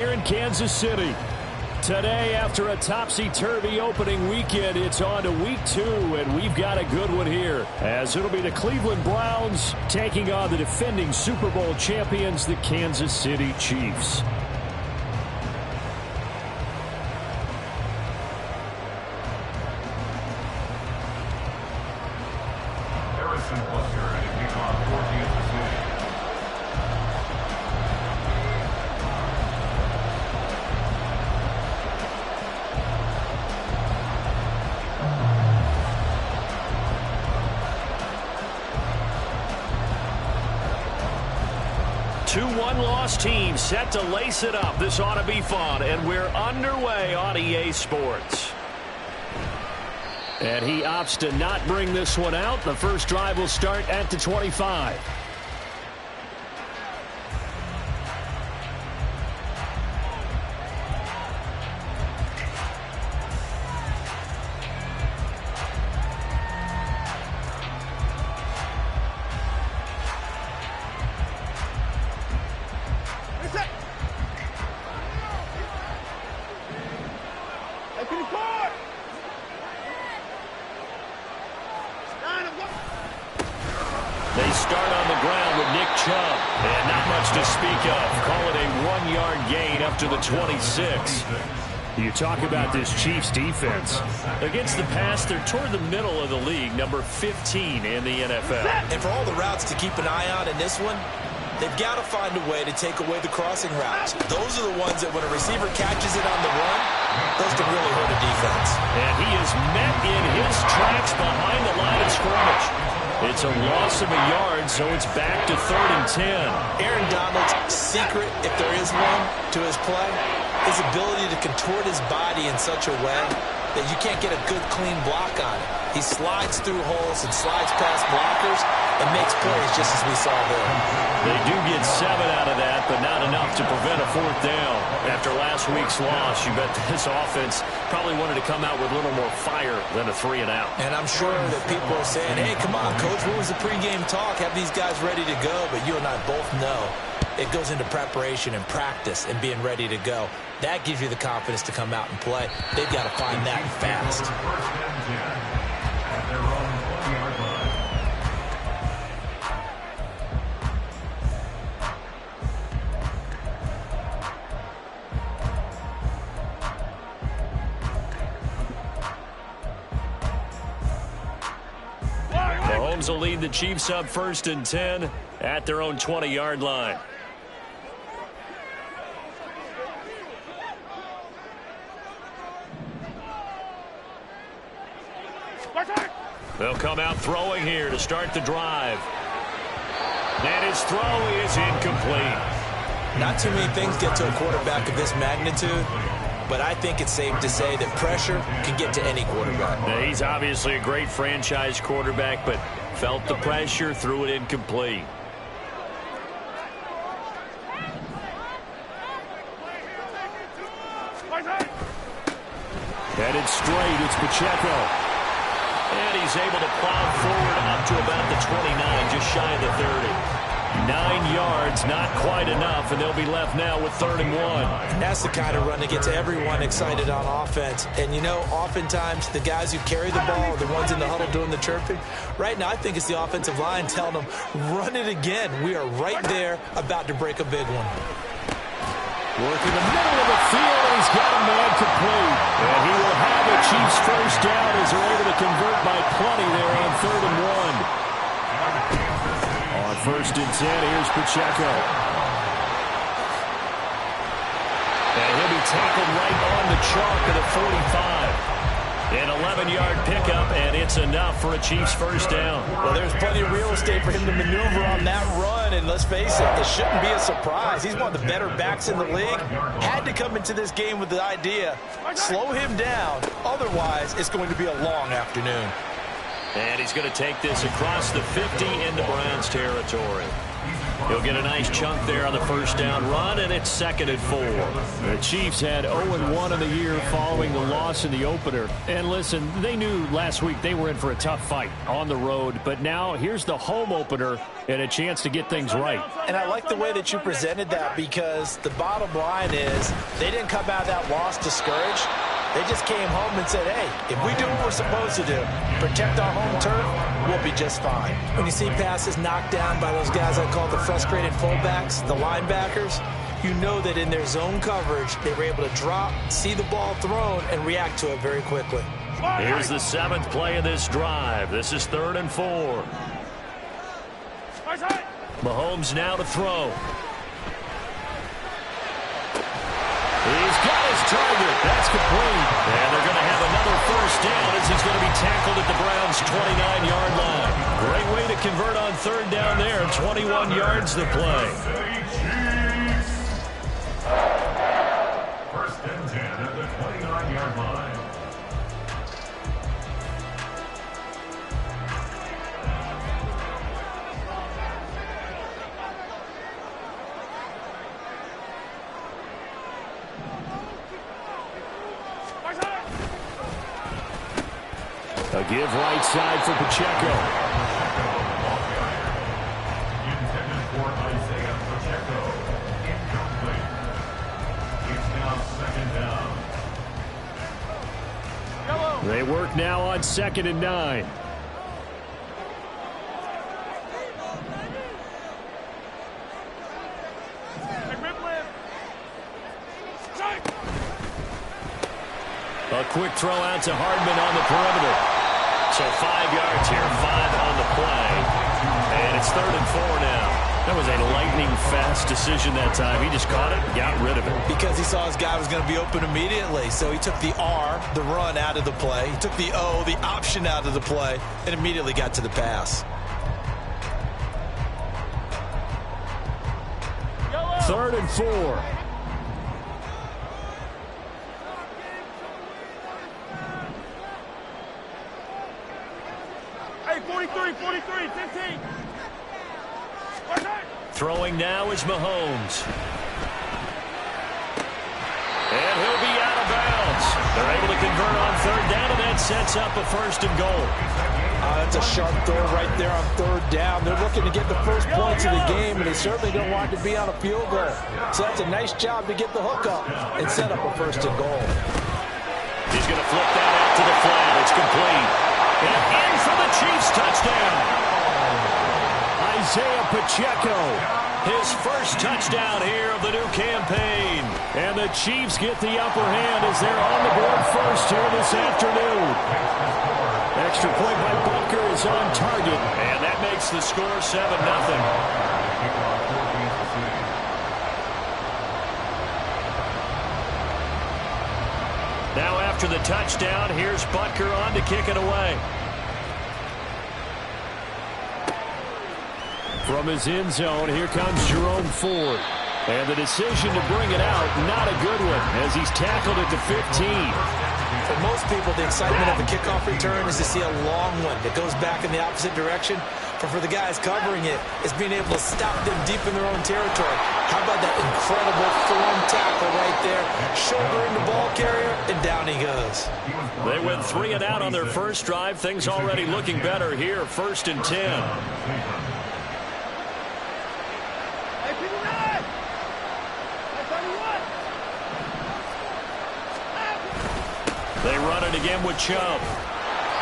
Here in Kansas City. Today, after a topsy-turvy opening weekend, it's on to week 2, and we've got a good one here, as it'll be the Cleveland Browns taking on the defending Super Bowl champions, the Kansas City Chiefs. Two one-loss teams set to lace it up. This ought to be fun, and we're underway on EA Sports. And he opts to not bring this one out. The first drive will start at the 25. They start on the ground with Nick Chubb, and not much to speak of. Call it a 1-yard gain up to the 26. You talk about this Chiefs defense. Against the pass, they're toward the middle of the league, number 15 in the NFL. And for all the routes to keep an eye on in this one, they've got to find a way to take away the crossing routes. Those are the ones that when a receiver catches it on the run, those can really hurt a defense. And he is met in his tracks behind the line of scrimmage. It's a loss of a yard, so it's back to 3rd and 10. Aaron Donald's secret, if there is one, to his play, his ability to contort his body in such a way that you can't get a good, clean block on it. He slides through holes and slides past blockers and makes plays just as we saw there. They do get 7 out of that, but not enough to prevent a 4th down. After last week's loss, you bet this offense probably wanted to come out with a little more fire than a 3-and-out. And I'm sure that people are saying, hey, come on, Coach, what was the pregame talk? Have these guys ready to go? But you and I both know it goes into preparation and practice and being ready to go. That gives you the confidence to come out and play. They've got to find that fast. Mahomes will lead the Chiefs up 1st and 10 at their own 20-yard line. They'll come out throwing here to start the drive. And his throw is incomplete. Not too many things get to a quarterback of this magnitude, but I think it's safe to say that pressure can get to any quarterback. Now, he's obviously a great franchise quarterback, but felt the pressure, threw it incomplete. Headed straight, it's Pacheco. And he's able to plow forward up to about the 29, just shy of the 30. 9 yards, not quite enough, and they'll be left now with 3rd and 1. That's the kind of run that gets everyone excited on offense. And, you know, oftentimes the guys who carry the ball are the ones in the huddle doing the chirping. Right now, I think it's the offensive line telling them, run it again. We are right there about to break a big one. Working the middle of the field, and he's got a man complete. And he will have a Chiefs 1st down as they're able to convert by plenty there on 3rd and 1. On 1st and 10, here's Pacheco. And he'll be tackled right on the chalk of the 45. An 11-yard pickup, and it's enough for a Chiefs 1st down. Well, there's plenty of real estate for him to maneuver on that run, and let's face it, it shouldn't be a surprise. He's one of the better backs in the league. Had to come into this game with the idea, slow him down, otherwise it's going to be a long afternoon. And he's going to take this across the 50 into Browns territory. He'll get a nice chunk there on the first down run, and it's 2nd and 4. The Chiefs had 0-1 in the year following the loss in the opener. And listen, they knew last week they were in for a tough fight on the road. But now here's the home opener and a chance to get things right. And I like the way that you presented that, because the bottom line is they didn't come out of that loss discouraged. They just came home and said, hey, if we do what we're supposed to do, protect our home turf, we'll be just fine. When you see passes knocked down by those guys I call the frustrated fullbacks, the linebackers, you know that in their zone coverage, they were able to drop, see the ball thrown, and react to it very quickly. Here's the 7th play of this drive. This is 3rd and 4. Mahomes now to throw. He's got his target. That's complete. And they're going to have another first down as he's going to be tackled at the Browns' 29-yard line. Great way to convert on 3rd down there. 21 yards to play. First and 10 at the 29-yard line. A give right side for Pacheco. Intended for Isaiah Pacheco. Incomplete. It's now 2nd down. They work now on 2nd and 9. A quick throw out to Hardman on the perimeter. So 5 yards here, 5 on the play. And it's 3rd and 4 now. That was a lightning-fast decision that time. He just caught it and got rid of it. Because he saw his guy was going to be open immediately. So he took the R, the run, out of the play. He took the O, the option, out of the play, and immediately got to the pass. 3rd and 4. Hey, 43, 15. Throwing now is Mahomes. And he'll be out of bounds. They're able to convert on 3rd down, and that sets up a 1st and goal. That's a sharp throw right there on 3rd down. They're looking to get the first points of the game, and they certainly don't want to be on a field goal. So that's a nice job to get the hook up and set up a 1st and goal. He's going to flip that out to the flat. It's complete. And in for the Chiefs touchdown. Isaiah Pacheco. His first touchdown here of the new campaign. And the Chiefs get the upper hand as they're on the board first here this afternoon. Extra point by Butker is on target. And that makes the score 7-0. Now after the touchdown, here's Butker on to kick it away. From his end zone, here comes Jerome Ford. And the decision to bring it out, not a good one, as he's tackled at the 15. For most people, the excitement of the kickoff return is to see a long one that goes back in the opposite direction. But for the guys covering it, it's being able to stop them deep in their own territory. How about that incredible form tackle right there? Shouldering the ball carrier, and down he goes. They went 3 and out on their first drive. Things already looking better here. 1st and 10. They run it again with Chubb.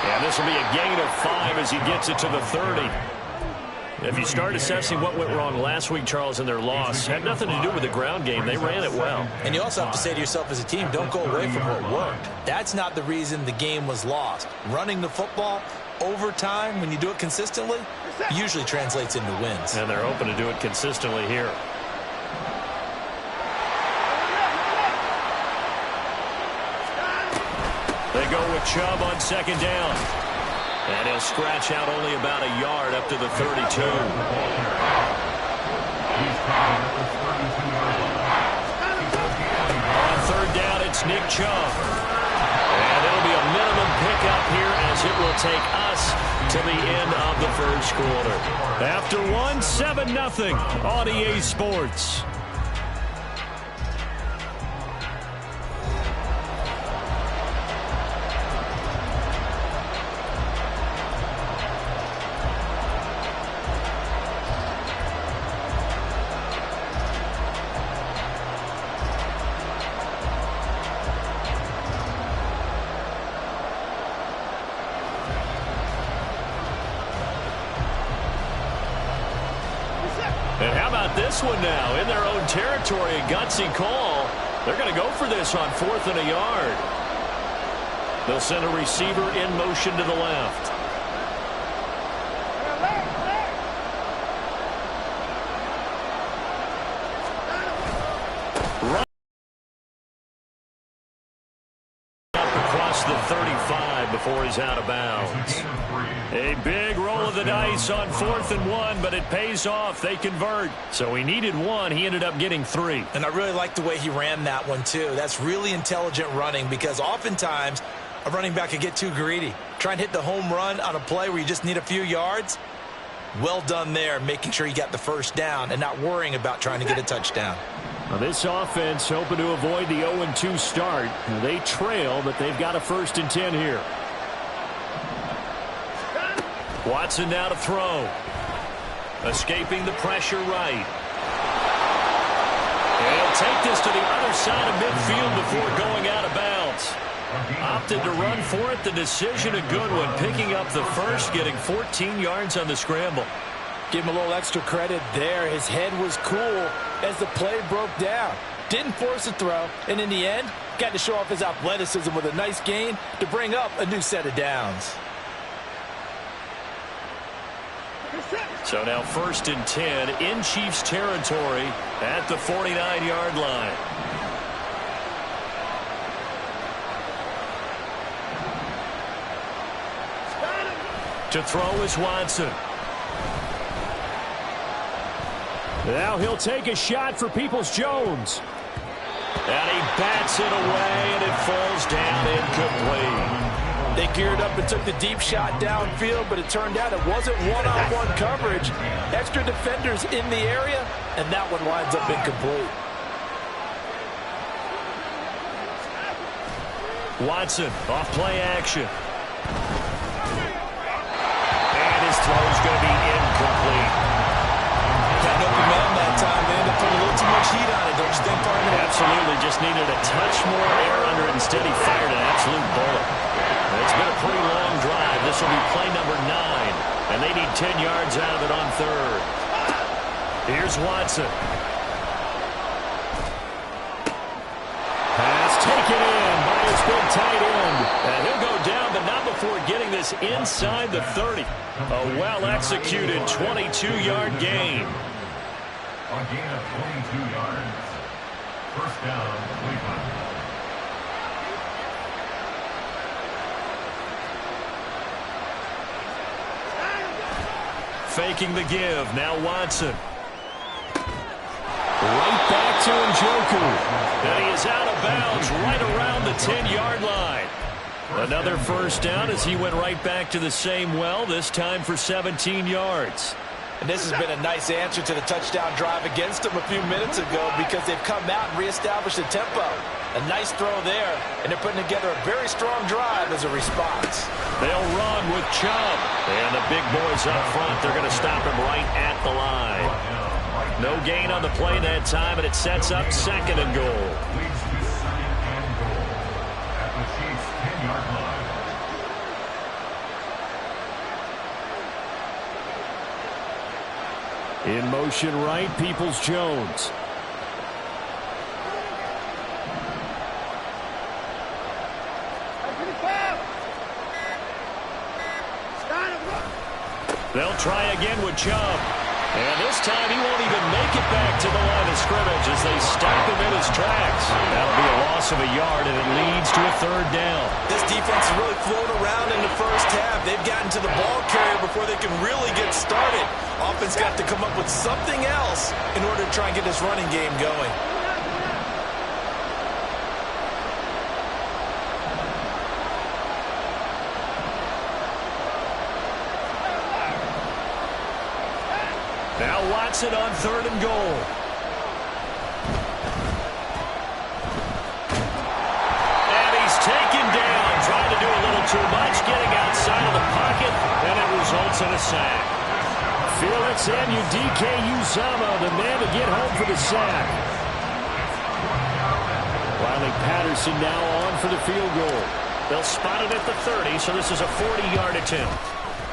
And this will be a gain of 5 as he gets it to the 30. If you start assessing what went wrong last week, Charles, in their loss, had nothing to do with the ground game. They ran it well. And you also have to say to yourself as a team, don't go away from what worked. That's not the reason the game was lost. Running the football over time, when you do it consistently, usually translates into wins. And they're open to do it consistently here. They go with Chubb on 2nd down. And he'll scratch out only about a yard up to the 32. On 3rd down, it's Nick Chubb. And it'll be a minimum pickup here as it will take us to the end of the first quarter. After 7-0 on EA Sports. And how about this one now? In their own territory, a gutsy call. They're going to go for this on 4th and a yard. They'll send a receiver in motion to the left. Right up across the 35 before he's out of bounds. A big roll of the dice on 4th and 1, but it pays off. They convert. So he needed 1. He ended up getting 3. And I really like the way he ran that one, too. That's really intelligent running because oftentimes a running back can get too greedy. Try and hit the home run on a play where you just need a few yards. Well done there, making sure you got the first down and not worrying about trying to get a touchdown. Now this offense hoping to avoid the 0-2 start. They trail, but they've got a 1st and 10 here. Watson now to throw. Escaping the pressure right. He'll take this to the other side of midfield before going out of bounds. Opted to run for it. The decision a good one. Picking up the first, getting 14 yards on the scramble. Give him a little extra credit there. His head was cool as the play broke down. Didn't force a throw, and in the end, got to show off his athleticism with a nice gain to bring up a new set of downs. So now 1st and 10 in Chiefs territory at the 49-yard line. To throw is Watson. Now he'll take a shot for Peoples-Jones. And he bats it away, and it falls down incomplete. They geared up and took the deep shot downfield, but it turned out it wasn't one-on-one coverage. Extra defenders in the area, and that one winds up incomplete. Watson off play action. And his throw is going to be incomplete. Got an open man that time. They ended up putting a little too much heat on it, don't you think, partner? Absolutely. Just needed a touch more air under it. Instead, he fired an absolute bullet. It's been a pretty long drive. This will be play number 9. And they need 10 yards out of it on 3rd. Here's Watson. Pass taken in by his big tight end. And he'll go down, but not before getting this inside the 30. A well-executed 22-yard gain. A gain of 22 yards. First down, Cleveland. Faking the give. Now Watson. Right back to Njoku. And he is out of bounds right around the 10-yard line. Another first down as he went right back to the same well, this time for 17 yards. And this has been a nice answer to the touchdown drive against them a few minutes ago because they've come out and reestablished the tempo. A nice throw there, and they're putting together a very strong drive as a response. They'll run with Chubb. And the big boys up front, they're going to stop him right at the line. No gain on the play that time, and it sets up 2nd and goal. Leads to 2nd and goal at the Chiefs' 10-yard line. In motion right, Peoples-Jones. They'll try again with Chubb. And this time he won't even make it back to the line of scrimmage as they stop him in his tracks. That'll be a loss of a yard, and it leads to a 3rd down. This defense has really flown around in the first half. They've gotten to the ball carrier before they can really get started. Offense got to come up with something else in order to try and get this running game going. Watson on 3rd and goal. And he's taken down, trying to do a little too much, getting outside of the pocket, and it results in a sack. Felix Anudike-Uzomah, the man to get home for the sack. Riley Patterson now on for the field goal. They'll spot it at the 30, so this is a 40-yard attempt.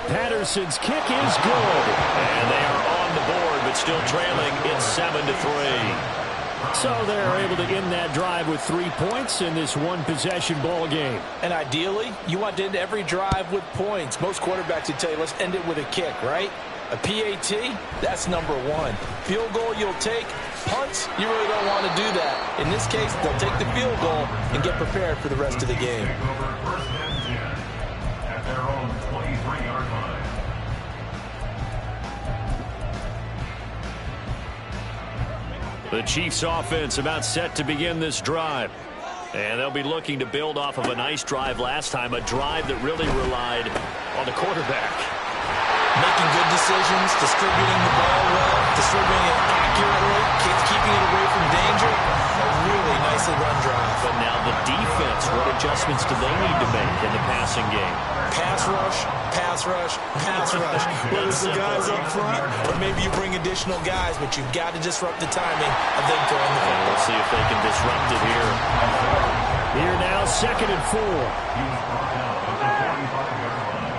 Patterson's kick is good. And they are on the board, but still trailing. It's 7-3. So they're able to end that drive with 3 points in this one-possession ball game. And ideally, you want to end every drive with points. Most quarterbacks would tell you, let's end it with a kick, right? A PAT, that's number 1. Field goal you'll take. Punts, you really don't want to do that. In this case, they'll take the field goal and get prepared for the rest of the game. First and 10 at their own 23-yard line. The Chiefs offense about set to begin this drive. And they'll be looking to build off of a nice drive last time, a drive that really relied on the quarterback. Making good decisions, distributing the ball well, distributing it accurately, keeping it away from danger. A really nicely run drive. But now the defense, what adjustments do they need to make in the passing game? Pass rush, pass rush, pass rush. Whether it's the guys up front or maybe you bring additional guys, but you've got to disrupt the timing of them throwing the football. We'll see if they can disrupt it here. Here now, 2nd and 4. He was brought down at the 45-yard line.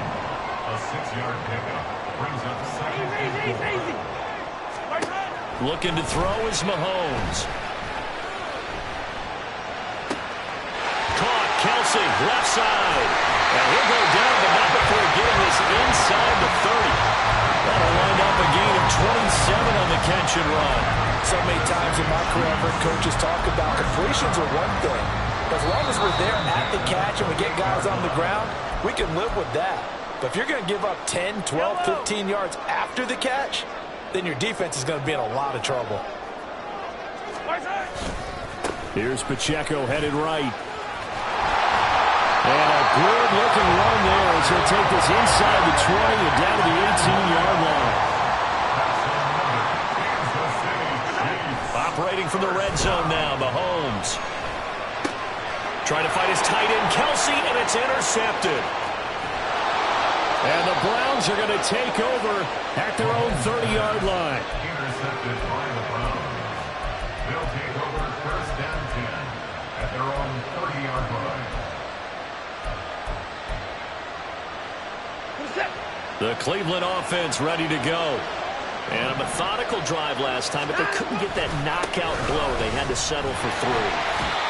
A 6-yard pickup brings up 2nd and 4. Looking to throw is Mahomes. Caught, Kelsey, left side. And he'll go down, but not before getting this inside the 30. That'll wind up a gain of 27 on the catch and run. So many times in my career, I've heard coaches talk about completions are one thing. As long as we're there at the catch and we get guys on the ground, we can live with that. But if you're going to give up 10, 12, 15 yards after the catch, then your defense is going to be in a lot of trouble. Here's Pacheco headed right. And a good-looking run there as he'll take this inside the 20 and down to the 18-yard line. Operating from the red zone now, Mahomes. Trying to fight his tight end, Kelsey, and it's intercepted. And the Browns are going to take over at their own 30-yard line. Intercepted by the Browns. They'll take over 1st and 10 at their own 30-yard line. The Cleveland offense ready to go. And a methodical drive last time, but they couldn't get that knockout blow. They had to settle for 3.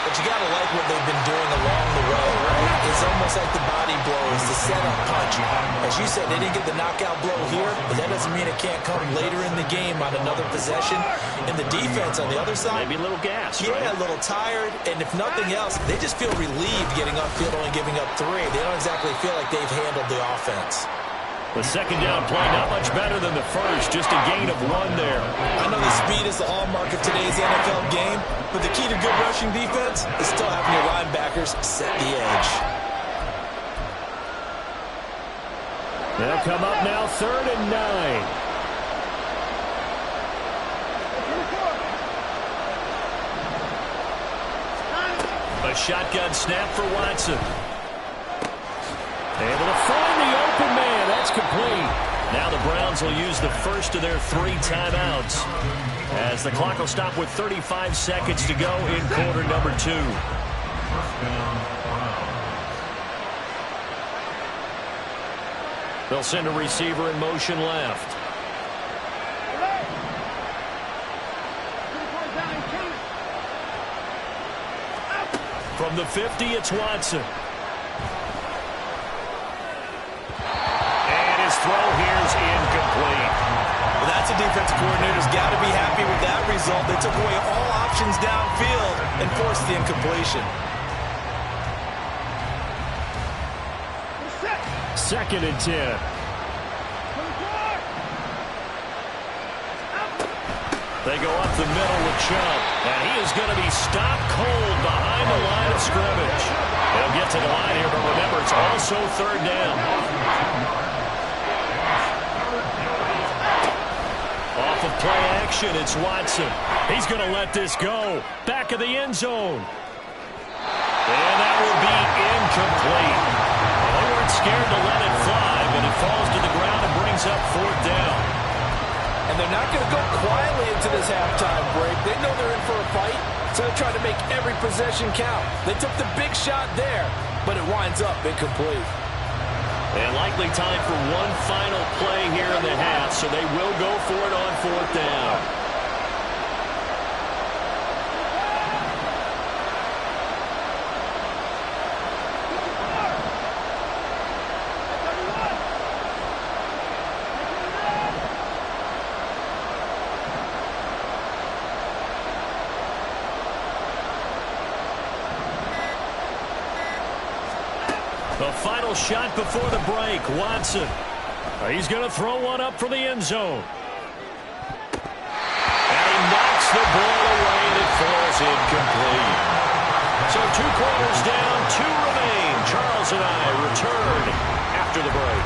But you got to like what they've been doing along the way, right? It's almost like the body blows, the setup punch. As you said, they didn't get the knockout blow here, but that doesn't mean it can't come later in the game on another possession. And the defense on the other side, Maybe a little gas, yeah, right? a little tired. And if nothing else, they just feel relieved getting upfield, only giving up 3. They don't exactly feel like they've handled the offense. The second down play not much better than the first, just a gain of 1 there. I know the speed is the hallmark of today's NFL game, but the key to good rushing defense is still having your linebackers set the edge. They'll come up now 3rd and 9. A shotgun snap for Watson. Able to find the open man. That's complete. Now the Browns will use the first of their 3 timeouts as the clock will stop with 35 seconds to go in quarter number 2. They'll send a receiver in motion left. From the 50, it's Watson. And his throw here is incomplete. Well, that's a defense coordinator's got to be happy with that result. They took away all options downfield and forced the incompletion. 2nd and 10. They go up the middle with Chubb, and he is going to be stopped cold behind the line of scrimmage. They'll get to the line here, but remember, it's also 3rd down. Off of play action. It's Watson. He's going to let this go. Back of the end zone. And that will be incomplete. They weren't scared to let it fly, but it falls to the ground and brings up 4th down. And they're not going to go quietly into this halftime break. They know they're in for a fight, so they're trying to make every possession count. They took the big shot there, but it winds up incomplete. And likely time for one final play here in the half, so they will go for it on 4th down. The final shot before the break, Watson. He's going to throw one up for the end zone. And he knocks the ball away, and it falls incomplete. So 2 quarters down, 2 remain. Charles and I return after the break.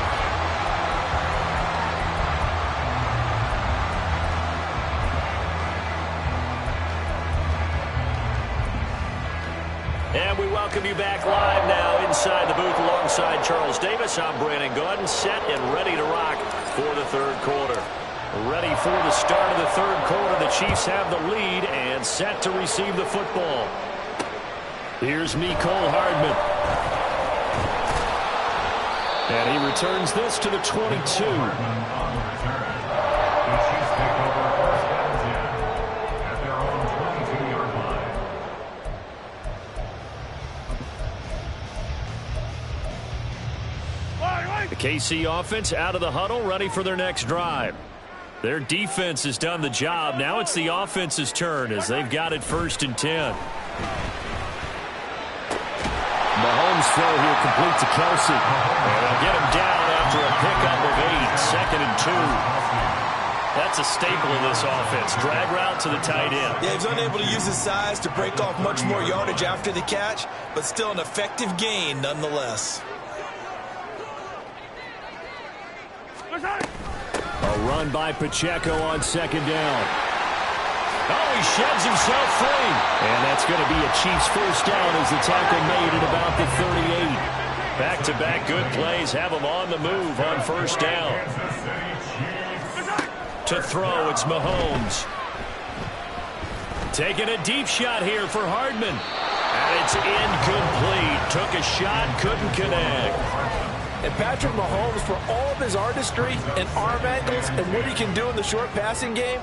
And we welcome you back live now inside the booth alongside Charles Davis. I'm Brandon Gordon, set and ready to rock for the 3rd quarter. Ready for the start of the 3rd quarter. The Chiefs have the lead and set to receive the football. Here's Mecole Hardman. And he returns this to the 22. The KC offense out of the huddle, ready for their next drive. Their defense has done the job. Now it's the offense's turn as they've got it 1st and 10. Mahomes throw here complete to Kelsey. And they'll get him down after a pickup of 8, 2nd and 2. That's a staple of this offense. Drag route to the tight end. Yeah, he's unable to use his size to break off much more yardage after the catch, but still an effective gain nonetheless. A run by Pacheco on 2nd down. Oh, he sheds himself free. And that's going to be a Chiefs 1st down as the tackle made at about the 38. Back-to-back good plays have them on the move on 1st down. To throw, it's Mahomes. Taking a deep shot here for Hardman. And it's incomplete. Took a shot, couldn't connect. And Patrick Mahomes, for all of his artistry and arm angles and what he can do in the short passing game,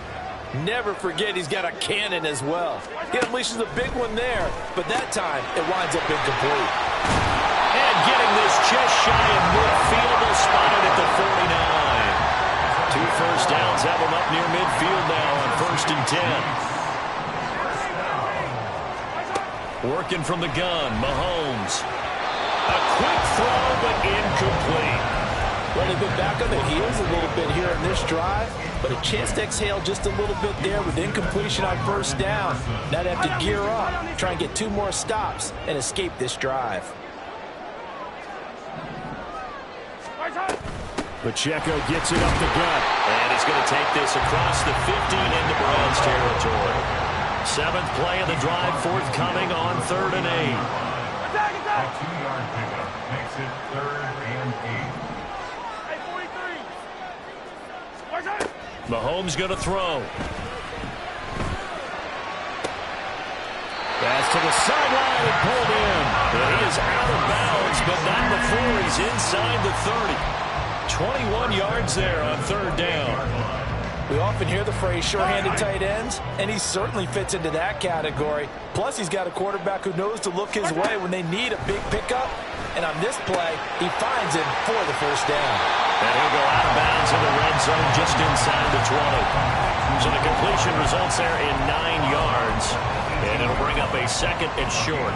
never forget he's got a cannon as well. He unleashes a big one there, but that time it winds up incomplete. And getting this just shy of midfield, they'll spot it at the 49. 2 first downs have him up near midfield now on 1st and 10. Working from the gun, Mahomes. A quick throw, but incomplete. Well, they've been back on their heels a little bit here in this drive, but a chance to exhale just a little bit there with incompletion on 1st down. Now they have to gear up, try and get 2 more stops, and escape this drive. Pacheco gets it up the gut. And he's going to take this across the 15 into Browns territory. 7th play of the drive, forthcoming on 3rd and 8. A 2-yard pickup makes it 3rd and 8. Mahomes going to throw. Pass to the sideline and pulled in. And he is out of bounds, but not before he's inside the 30. 21 yards there on 3rd down. We often hear the phrase sure-handed tight ends, and he certainly fits into that category. Plus, he's got a quarterback who knows to look his way when they need a big pickup. And on this play, he finds him for the 1st down. And he'll go out of bounds in the red zone just inside the 20. So the completion results there in 9 yards. And it'll bring up a 2nd and short.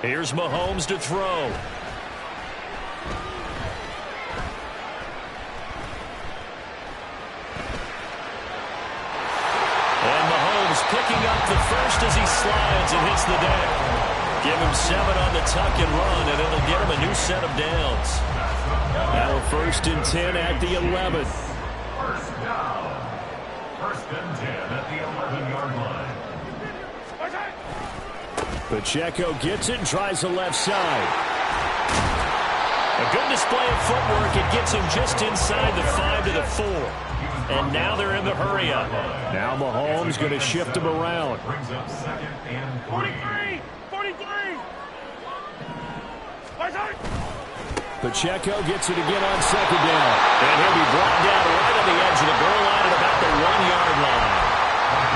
Here's Mahomes to throw. And Mahomes picking up the 1st as he slides and hits the deck. Give him 7 on the tuck and run, and it'll get him a new set of downs. Now 1st and 10 at the 11. First down. 1st and 10 at the 11-yard line. Pacheco gets it and tries the left side. A good display of footwork. It gets him just inside the 5 to the 4. And now they're in the hurry up. Now Mahomes going to shift him around. Brings up 2nd and 43! 43! Pacheco gets it again on 2nd down. And he'll be brought down right on the edge of the goal line at about the 1-yard line.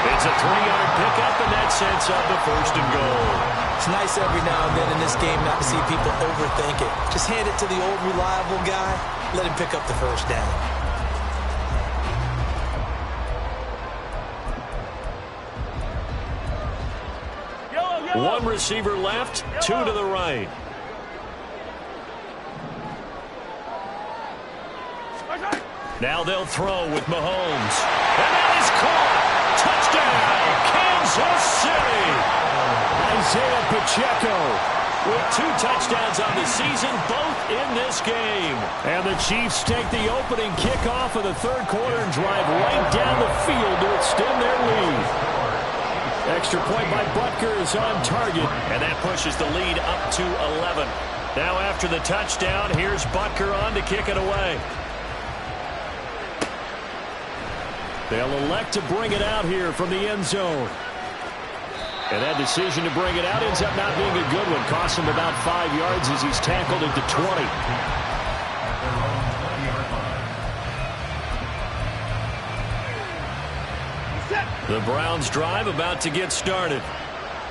It's a 3-yard pickup, and that sets up the 1st and goal. It's nice every now and then in this game not to see people overthink it. Just hand it to the old reliable guy. Let him pick up the 1st down. One receiver left, 2 to the right. Now they'll throw with Mahomes. And that is caught. Touchdown, Kansas City. Isaiah Pacheco with 2 touchdowns on the season, both in this game. And the Chiefs take the opening kickoff of the 3rd quarter and drive right down the field to extend their lead. Extra point by Butker is on target. And that pushes the lead up to 11. Now after the touchdown, here's Butker on to kick it away. They'll elect to bring it out here from the end zone. And that decision to bring it out ends up not being a good one. Costs him about 5 yards as he's tackled into 20. The Browns drive about to get started.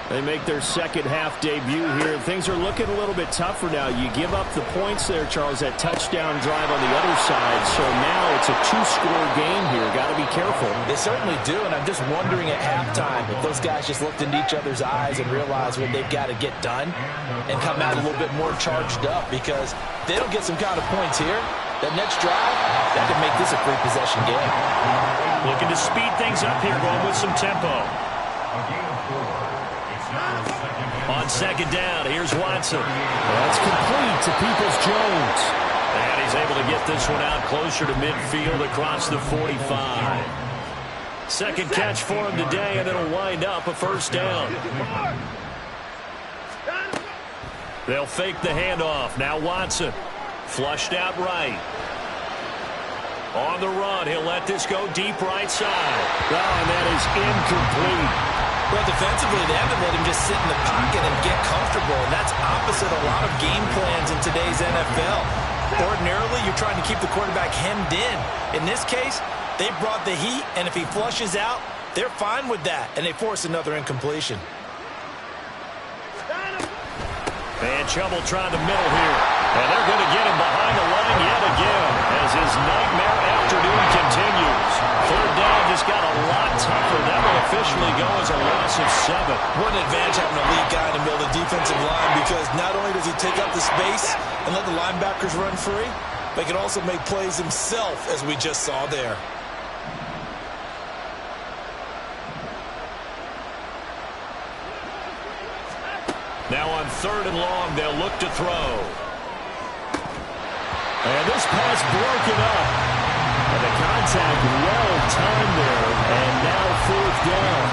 They make their 2nd half debut here. Things are looking a little bit tougher now. You give up the points there, Charles, that touchdown drive on the other side. So now it's a 2-score game here. Got to be careful. They certainly do, and I'm just wondering at halftime if those guys just looked into each other's eyes and realized what they've got to get done and come out a little bit more charged up, because if they don't get some kind of points here, that next drive, that could make this a 3-possession game. Looking to speed things up here, going with some tempo. On 2nd down, here's Watson. That's complete to Peoples-Jones. And he's able to get this one out closer to midfield across the 45. 2nd catch for him today, and it'll wind up a 1st down. They'll fake the handoff. Now Watson. Flushed out right. On the run, he'll let this go deep right side. Oh, and that is incomplete. Well, defensively, they haven't let him just sit in the pocket and get comfortable, and that's opposite a lot of game plans in today's NFL. Ordinarily, you're trying to keep the quarterback hemmed in. In this case, they brought the heat, and if he flushes out, they're fine with that, and they force another incompletion. And Chubb will try the middle here. And they're going to get him behind the line yet again as his nightmare afternoon continues. 3rd down just got a lot tougher. That will officially go as a loss of 7. What an advantage having a lead guy in the middle of the defensive line, because not only does he take up the space and let the linebackers run free, but he can also make plays himself, as we just saw there. Now on 3rd and long, they'll look to throw. And this pass broken up. And the contact well timed there. And now 4th down.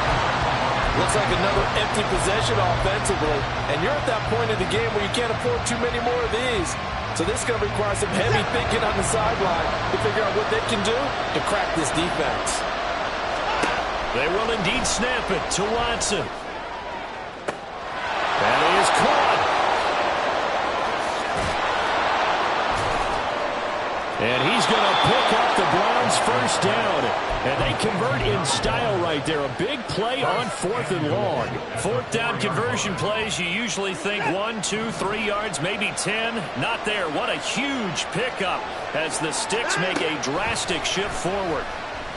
Looks like another empty possession offensively. And you're at that point in the game where you can't afford too many more of these. So this is going to require some heavy thinking on the sideline to figure out what they can do to crack this defense. They will indeed snap it to Watson. That is caught. And he's going to pick up the Browns' 1st down. And they convert in style right there. A big play on 4th and long. 4th down conversion plays, you usually think 1, 2, 3 yards, maybe 10. Not there. What a huge pickup as the Sticks make a drastic shift forward.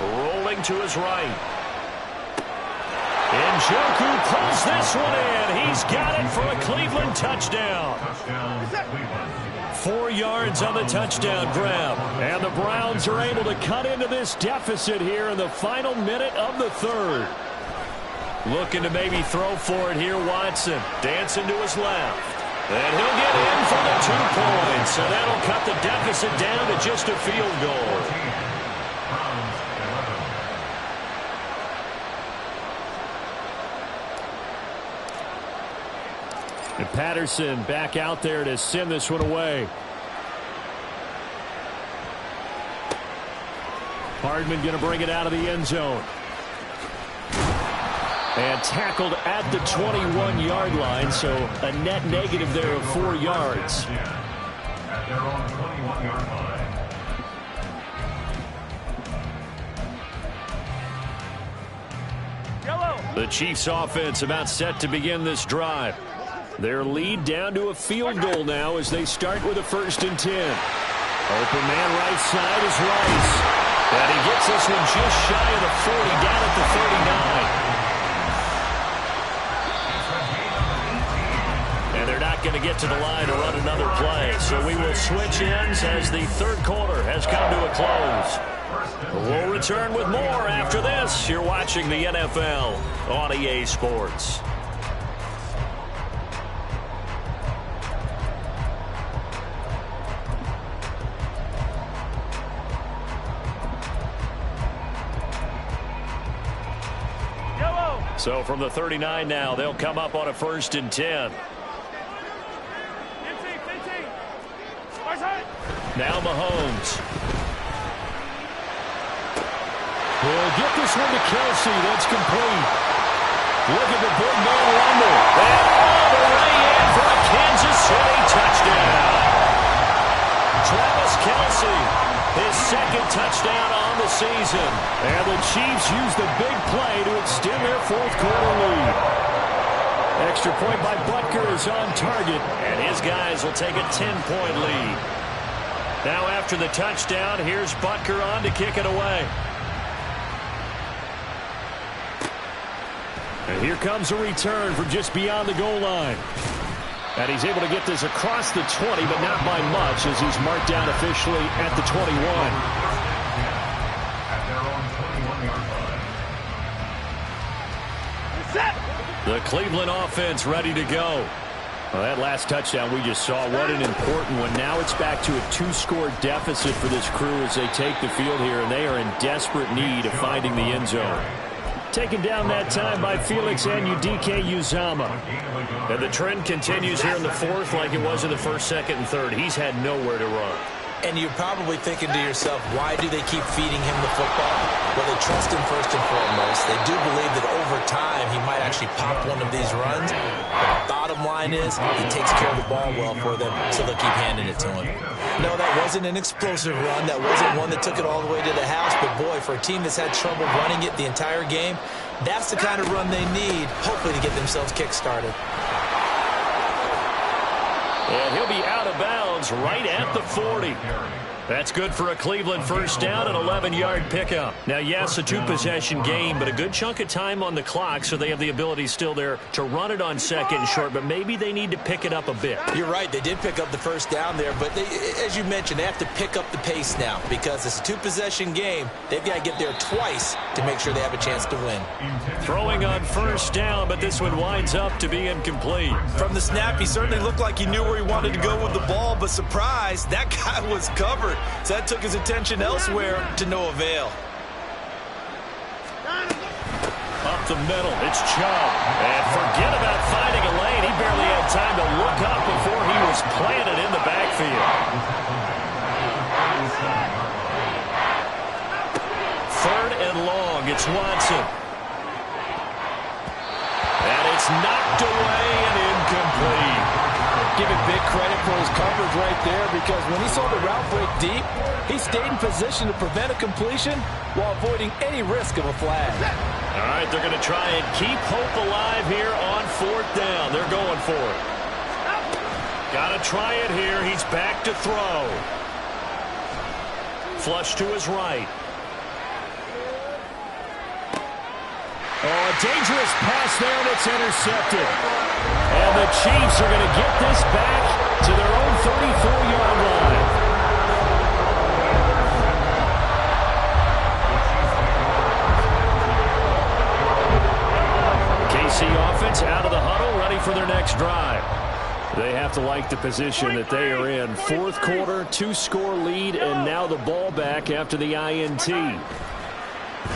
Rolling to his right. Njoku pulls this one in. He's got it for a Cleveland touchdown. 4 yards on the touchdown grab. And the Browns are able to cut into this deficit here in the final minute of the 3rd. Looking to maybe throw for it here, Watson. Dancing to his left. And he'll get in for the 2 points. So that'll cut the deficit down to just a field goal. And Patterson back out there to send this one away. Hardman going to bring it out of the end zone. And tackled at the 21-yard line, so a net negative there of 4 yards. At their own 21-yard line. Yellow. The Chiefs offense about set to begin this drive. Their lead down to a field goal now as they start with a 1st and 10. Open man right side is Rice. And he gets this one just shy of the 40, down at the 39. And they're not going to get to the line to run another play. So we will switch ends as the 3rd quarter has come to a close. We'll return with more after this. You're watching the NFL on EA Sports. So from the 39 now, they'll come up on a 1st and 10. Now Mahomes. He'll get this one to Kelsey. That's complete. Look at the big man rumble. And all the way in for a Kansas City touchdown. Travis Kelsey, his 2nd touchdown on the season. And the Chiefs use the big play to extend their 4th quarter lead. Extra point by Butker is on target. And his guys will take a 10-point lead. Now after the touchdown, here's Butker on to kick it away. And here comes a return from just beyond the goal line. And he's able to get this across the 20, but not by much as he's marked down officially at the 21. The Cleveland offense ready to go. Well, that last touchdown we just saw, what an important one. Now it's back to a 2-score deficit for this crew as they take the field here, and they are in desperate need of finding the end zone. Taken down that time by Felix Anudike-Uzomah. And the trend continues here in the 4th like it was in the 1st, 2nd, and 3rd. He's had nowhere to run. And you're probably thinking to yourself, why do they keep feeding him the football? Well, they trust him first and foremost. They do believe that over time he might actually pop one of these runs. But the bottom line is he takes care of the ball well for them, so they'll keep handing it to him. No, that wasn't an explosive run. That wasn't one that took it all the way to the house. But, boy, for a team that's had trouble running it the entire game, that's the kind of run they need, hopefully, to get themselves kick-started. And he'll be out of bounds right at the 40. That's good for a Cleveland 1st down, an 11-yard pickup. Now, yes, a 2-possession game, but a good chunk of time on the clock, so they have the ability still there to run it on 2nd and short, but maybe they need to pick it up a bit. You're right. They did pick up the 1st down there, but they, as you mentioned, they have to pick up the pace now because it's a 2-possession game. They've got to get there twice to make sure they have a chance to win. Throwing on 1st down, but this one winds up to be incomplete. From the snap, he certainly looked like he knew where he wanted to go with the ball, but surprise, that guy was covered. So that took his attention elsewhere to no avail. Up the middle, it's Chubb. And forget about finding a lane. He barely had time to look up before he was planted in the backfield. 3rd and long, it's Watson. And it's knocked away and incomplete. Give him big credit for his coverage right there because when he saw the route break deep, he stayed in position to prevent a completion while avoiding any risk of a flag. All right, they're going to try and keep hope alive here on 4th down. They're going for it. Got to try it here. He's back to throw. Flush to his right. Oh, a dangerous pass there, and it's intercepted. And the Chiefs are going to get this back to their own 34-yard line. They have to like the position that they are in. Fourth quarter, 2-score lead, and now the ball back after the INT.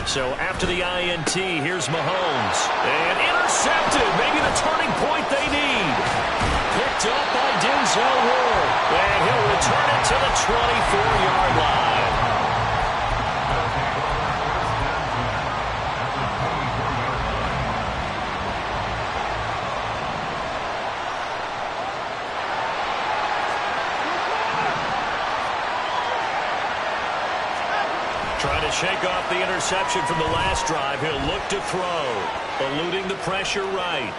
So after the INT, here's Mahomes. And intercepted. Maybe the turning point they need. Picked up by Denzel Ward. And he'll return it to the 24-yard line. Trying to shake off the interception from the last drive. He'll look to throw. Eluding the pressure right.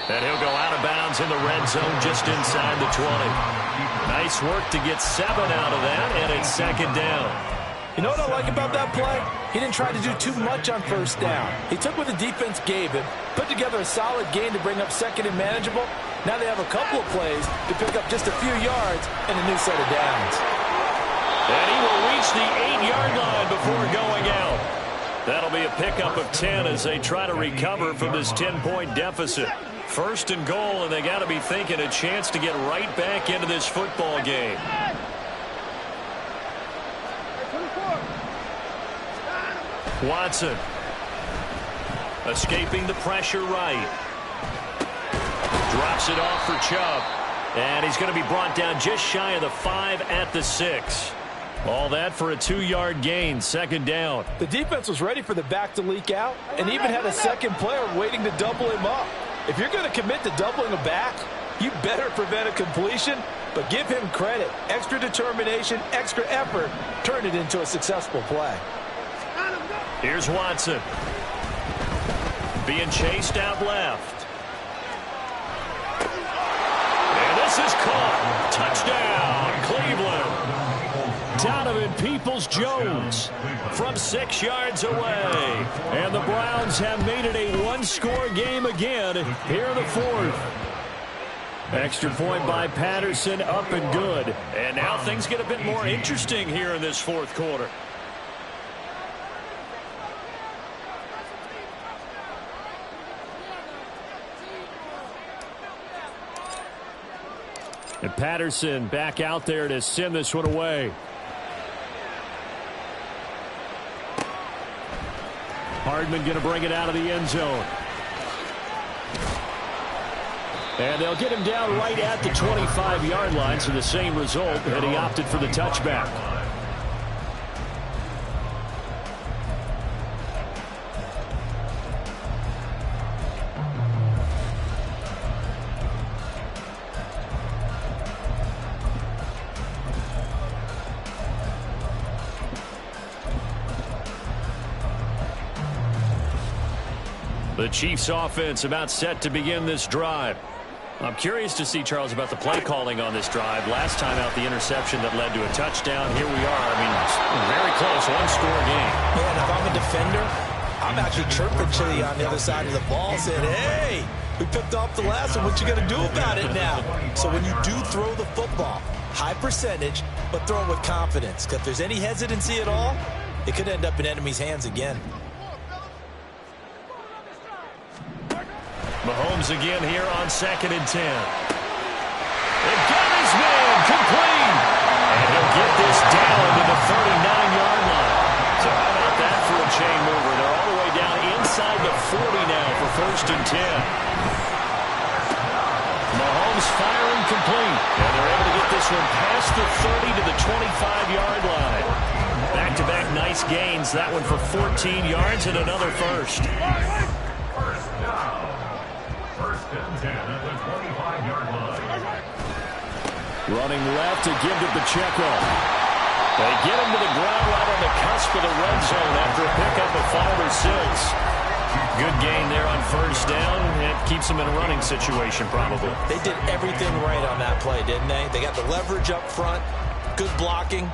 And he'll go out of bounds in the red zone just inside the 20. Nice work to get 7 out of that, and it's second down. You know what I like about that play? He didn't try to do too much on first down. He took what the defense gave him, put together a solid gain to bring up second and manageable. Now they have a couple of plays to pick up just a few yards and a new set of downs. And he will reach the 8-yard line before going out. That'll be a pickup of 10 as they try to recover from this 10-point deficit. First and goal, and they got to be thinking a chance to get right back into this football game. Watson. Escaping the pressure right. Drops it off for Chubb. And he's going to be brought down just shy of the 5 at the 6. All that for a 2-yard gain, second down. The defense was ready for the back to leak out and even had a second player waiting to double him up. If you're going to commit to doubling a back, you better prevent a completion, but give him credit. Extra determination, extra effort, turn it into a successful play. Here's Watson. Being chased out left. And this is caught. Touchdown, Cleveland. Donovan Peoples-Jones from 6 yards away. And the Browns have made it a 1-score game again here in the fourth. Extra point by Patterson, up and good. And now things get a bit more interesting here in this fourth quarter. And Patterson back out there to send this one away. Hardman going to bring it out of the end zone. And they'll get him down right at the 25-yard line, so the same result, and he opted for the touchback. The Chiefs offense about set to begin this drive. I'm curious to see, Charles, about the play calling on this drive. Last time out, the interception that led to a touchdown. Here we are. I mean, very close, 1-score game. Man, if I'm a defender, I'm actually chirping Chili on the other side of the ball, saying, hey, we picked off the last one. What you going to do about it now? So when you do throw the football, high percentage, but throw it with confidence. Because if there's any hesitancy at all, it could end up in enemy's hands again. Mahomes again here on 2nd and 10. They've got his man complete. And he'll get this down to the 39-yard line. So how about that for a chain mover? They're all the way down inside the 40 now for 1st and 10. Mahomes firing complete. And they're able to get this one past the 30 to the 25-yard line. Back-to-back nice gains. That one for 14 yards and another first. Running left to give to Pacheco. They get him to the ground right on the cusp of the red zone after a pickup of 5 or 6. Good gain there on 1st down. It keeps them in a running situation probably. They did everything right on that play, didn't they? They got the leverage up front, good blocking,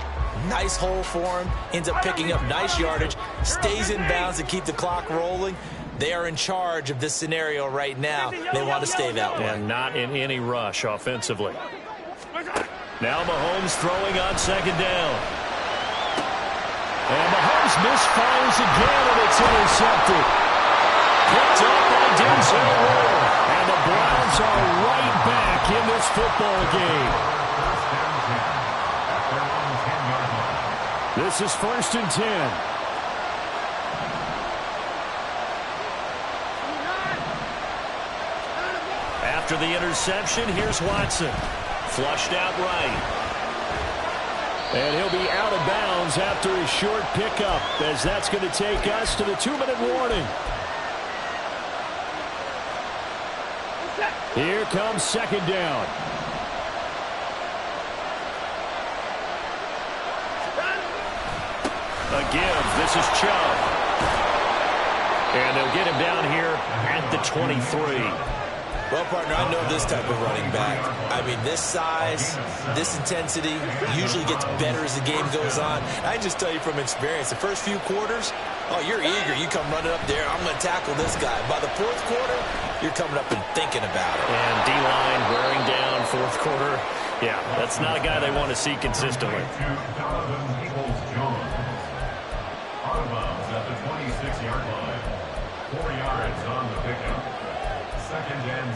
nice hole for him, ends up picking up nice yardage, stays in bounds to keep the clock rolling. They are in charge of this scenario right now. They want to stay that way. And not in any rush offensively. Now Mahomes throwing on 2nd down. And Mahomes misfires again, and it's intercepted. Picked up by Denzel Ward. And And the Browns are right back in this football game. This is 1st and 10. After the interception, here's Watson. Flushed out right. And he'll be out of bounds after his short pickup, as that's going to take us to the 2-minute warning. Here comes 2nd down. A give. This is Chubb. And they'll get him down here at the 23. Well, partner, I know this type of running back. I mean, this size, this intensity usually gets better as the game goes on. I just tell you from experience, the first few quarters, oh, you're eager. You come running up there, I'm going to tackle this guy. By the 4th quarter, you're coming up and thinking about it. And D-line wearing down 4th quarter. Yeah, that's not a guy they want to see consistently. Out of bounds at the 26-yard line. 4 yards on the pickup. 2nd and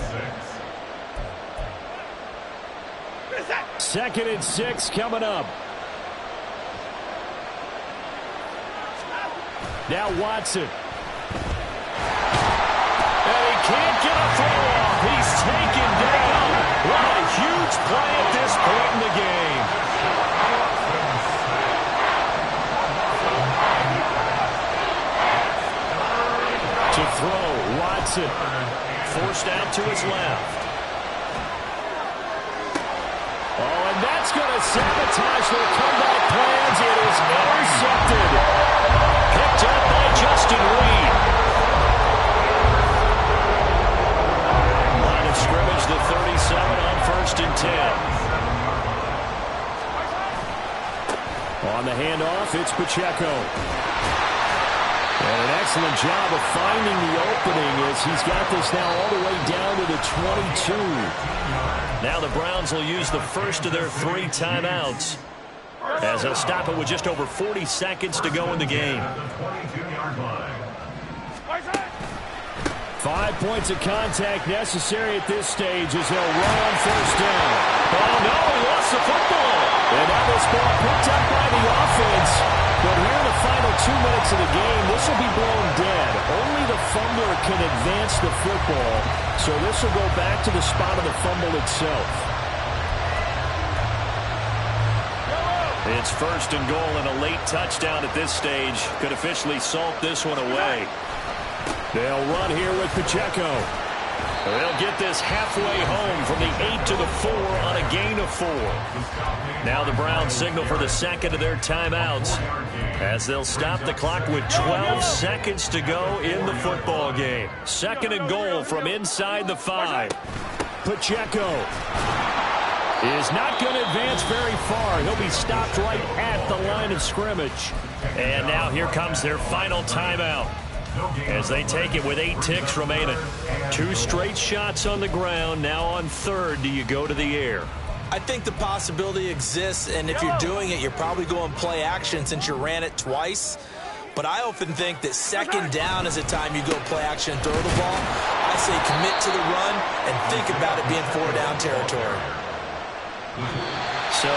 6. 2nd and 6 coming up. Now Watson. And he can't get a throw off. He's taken down. What a huge play at this point in the game. To throw, Watson. Forced out to his left. Oh, and that's going to sabotage their comeback plans. It is intercepted. Picked up by Justin Reed. Line of scrimmage, the 37 on 1st and 10. On the handoff, it's Pacheco. And an excellent job of finding the opening as he's got this now all the way down to the 22. Now the Browns will use the first of their 3 timeouts, as they'll stop it with just over 40 seconds to go in the game. 5 points of contact necessary at this stage as they'll run on 1st down. Oh, no, he lost the football. And now this ball picked up by the offense. But here in the final 2 minutes of the game, this will be blown dead. Only the fumbler can advance the football, so this will go back to the spot of the fumble itself. It's 1st and goal, and a late touchdown at this stage could officially salt this one away. They'll run here with Pacheco. They'll get this halfway home from the 8 to the 4 on a gain of 4. Now the Browns signal for the 2nd of their timeouts as they'll stop the clock with 12 seconds to go in the football game. 2nd and goal from inside the 5. Pacheco is not going to advance very far. He'll be stopped right at the line of scrimmage. And now here comes their final timeout, as they take it with 8 ticks remaining. 2 straight shots on the ground. Now on 3rd, do you go to the air? I think the possibility exists, and if you're doing it, you're probably going play action since you ran it twice. But I often think that 2nd down is the time you go play action and throw the ball. I say commit to the run and think about it being 4 down territory. So